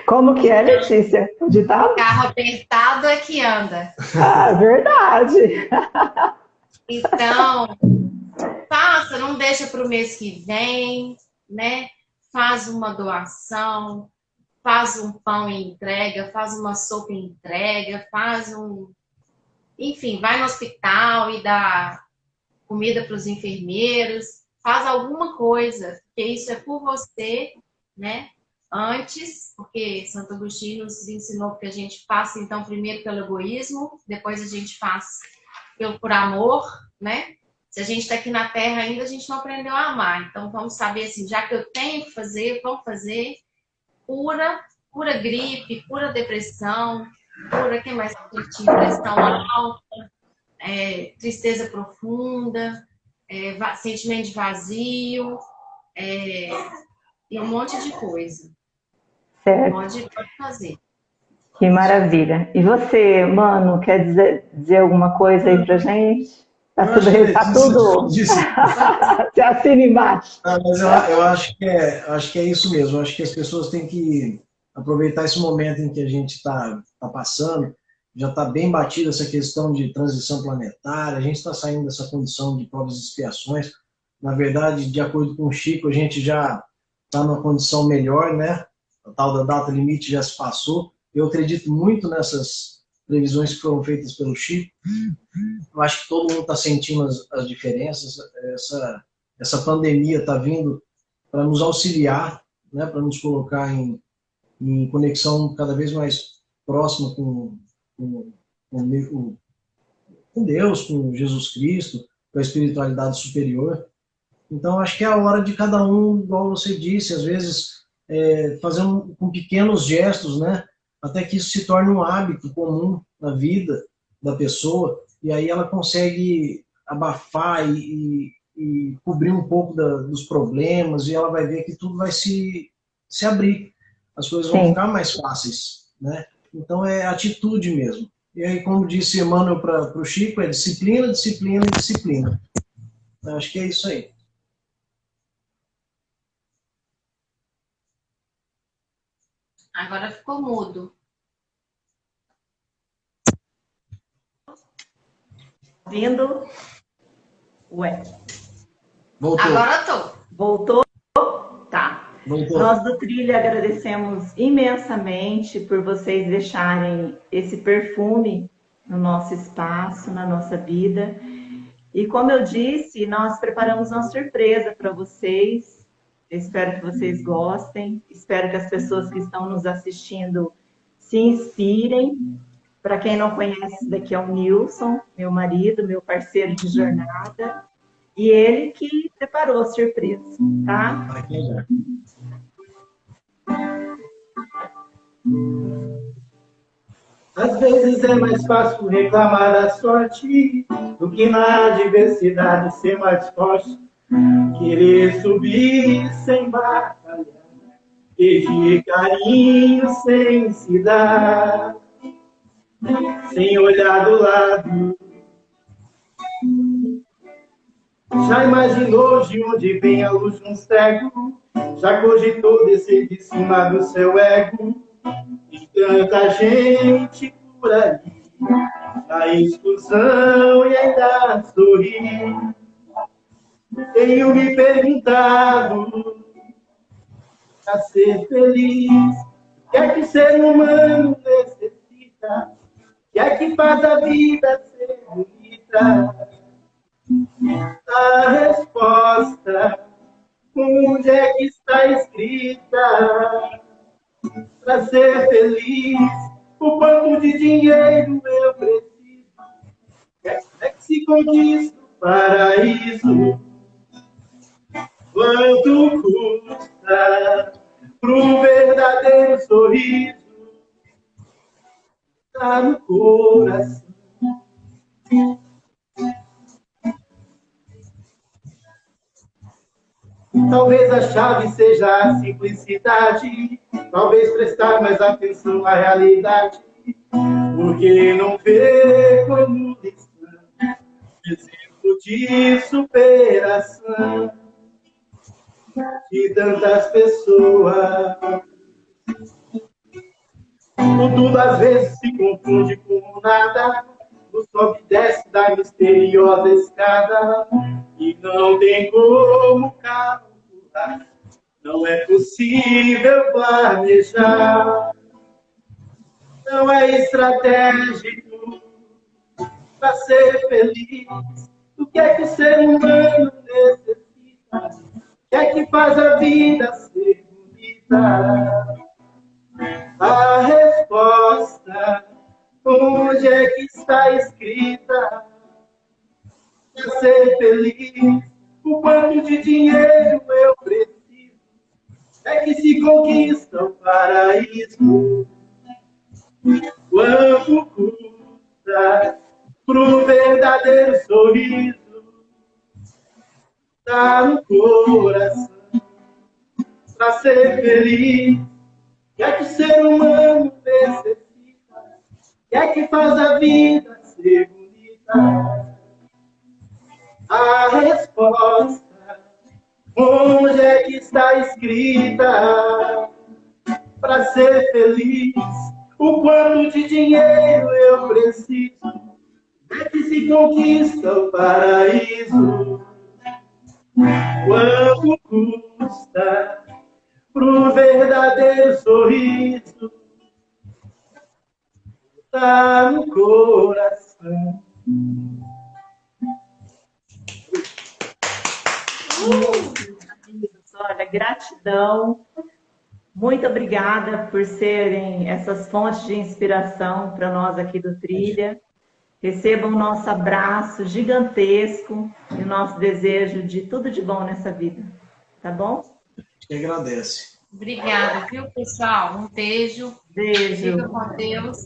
Como que é, Letícia? O ditado? Carro apertado é que anda. Verdade. Então, faça, não deixa para o mês que vem, né? faz uma doação, faz um pão e entrega, faz uma sopa e entrega, enfim, vai no hospital e dá comida para os enfermeiros, faz alguma coisa, porque isso é por você, né? Antes, porque Santo Agostinho nos ensinou que a gente faça, então, primeiro pelo egoísmo, depois a gente faz por amor, né? Se a gente está aqui na Terra ainda, a gente não aprendeu a amar. Então, vamos saber, assim, já que eu tenho que fazer, vamos fazer. Cura gripe, cura depressão, cura, quem mais tinha pressão alta, tristeza profunda, sentimento de vazio, e um monte de coisa. Certo. Pode fazer. Que maravilha. E você, mano, quer dizer alguma coisa aí pra gente? Tá tudo. Se assina embaixo. Mas eu acho que é isso mesmo. Eu acho que as pessoas têm que aproveitar esse momento em que a gente está passando. Já está bem batida essa questão de transição planetária. A gente está saindo dessa condição de provas e expiações. Na verdade, de acordo com o Chico, a gente já está numa condição melhor, né? A tal da data limite já se passou. Eu acredito muito nessas previsões que foram feitas pelo Chico. Eu acho que todo mundo está sentindo as diferenças. Essa pandemia está vindo para nos auxiliar, né? Para nos colocar em conexão cada vez mais próxima com Deus, com Jesus Cristo, com a espiritualidade superior. Então, acho que é a hora de cada um, igual você disse, às vezes fazer com pequenos gestos, né? Até que isso se torne um hábito comum na vida da pessoa, e aí ela consegue abafar e cobrir um pouco dos problemas, e ela vai ver que tudo vai se abrir. As coisas vão ficar mais fáceis, né? Então é atitude mesmo. E aí, como disse Emmanuel para o Chico, é disciplina, disciplina e disciplina. Eu acho que é isso aí. Agora ficou mudo. Vindo? Ué. Voltou. Agora tô. Voltou? Tá. Voltou. Nós do Trilha agradecemos imensamente por vocês deixarem esse perfume no nosso espaço, na nossa vida. E como eu disse, nós preparamos uma surpresa para vocês. Espero que vocês gostem. Espero que as pessoas que estão nos assistindo se inspirem. Para quem não conhece, daqui é o Nilson, meu marido, meu parceiro de jornada. E ele que preparou a surpresa, tá? Às vezes é mais fácil reclamar da sorte do que na adversidade ser mais forte. Querer subir sem batalhar, pedir carinho sem se dar, sem olhar do lado. Já imaginou de onde vem a luz de um cego? Já cogitou descer de cima do seu ego? E tanta gente por aí, na exclusão e ainda sorri. Tenho me perguntado, para ser feliz, o que é que o ser humano necessita? O que é que faz a vida ser bonita? A resposta, onde é que está escrita? Para ser feliz, o quanto de dinheiro eu preciso? É que se conquista o paraíso? Quanto custa pro verdadeiro sorriso? Tá no coração. Talvez a chave seja a simplicidade, talvez prestar mais atenção à realidade, porque não vê como lição, exemplo de superação de tantas pessoas. O tudo às vezes se confunde com nada, o sobe e desce da misteriosa escada, e não tem como calcular, Não é possível planejar, não é estratégico para ser feliz. O que é que o ser humano necessita? O que é que faz a vida ser bonita? A resposta, onde é que está escrita? Para ser feliz, o quanto de dinheiro eu preciso? É que se conquista o paraíso. Quanto custa pro verdadeiro sorriso? Tá no coração. Pra ser feliz, que é que o ser humano necessita? Que é que faz a vida ser bonita? A resposta, onde é que está escrita? Para ser feliz, o quanto de dinheiro eu preciso? É que se conquista o paraíso. Quanto custa pro verdadeiro sorriso? Tá no coração. Olha, gratidão. Muito obrigada por serem essas fontes de inspiração para nós aqui do Trilha. Recebam o nosso abraço gigantesco e o nosso desejo de tudo de bom nessa vida. Tá bom? Que agradece. Obrigada, viu, pessoal? Um beijo. Beijo. Fica com Deus.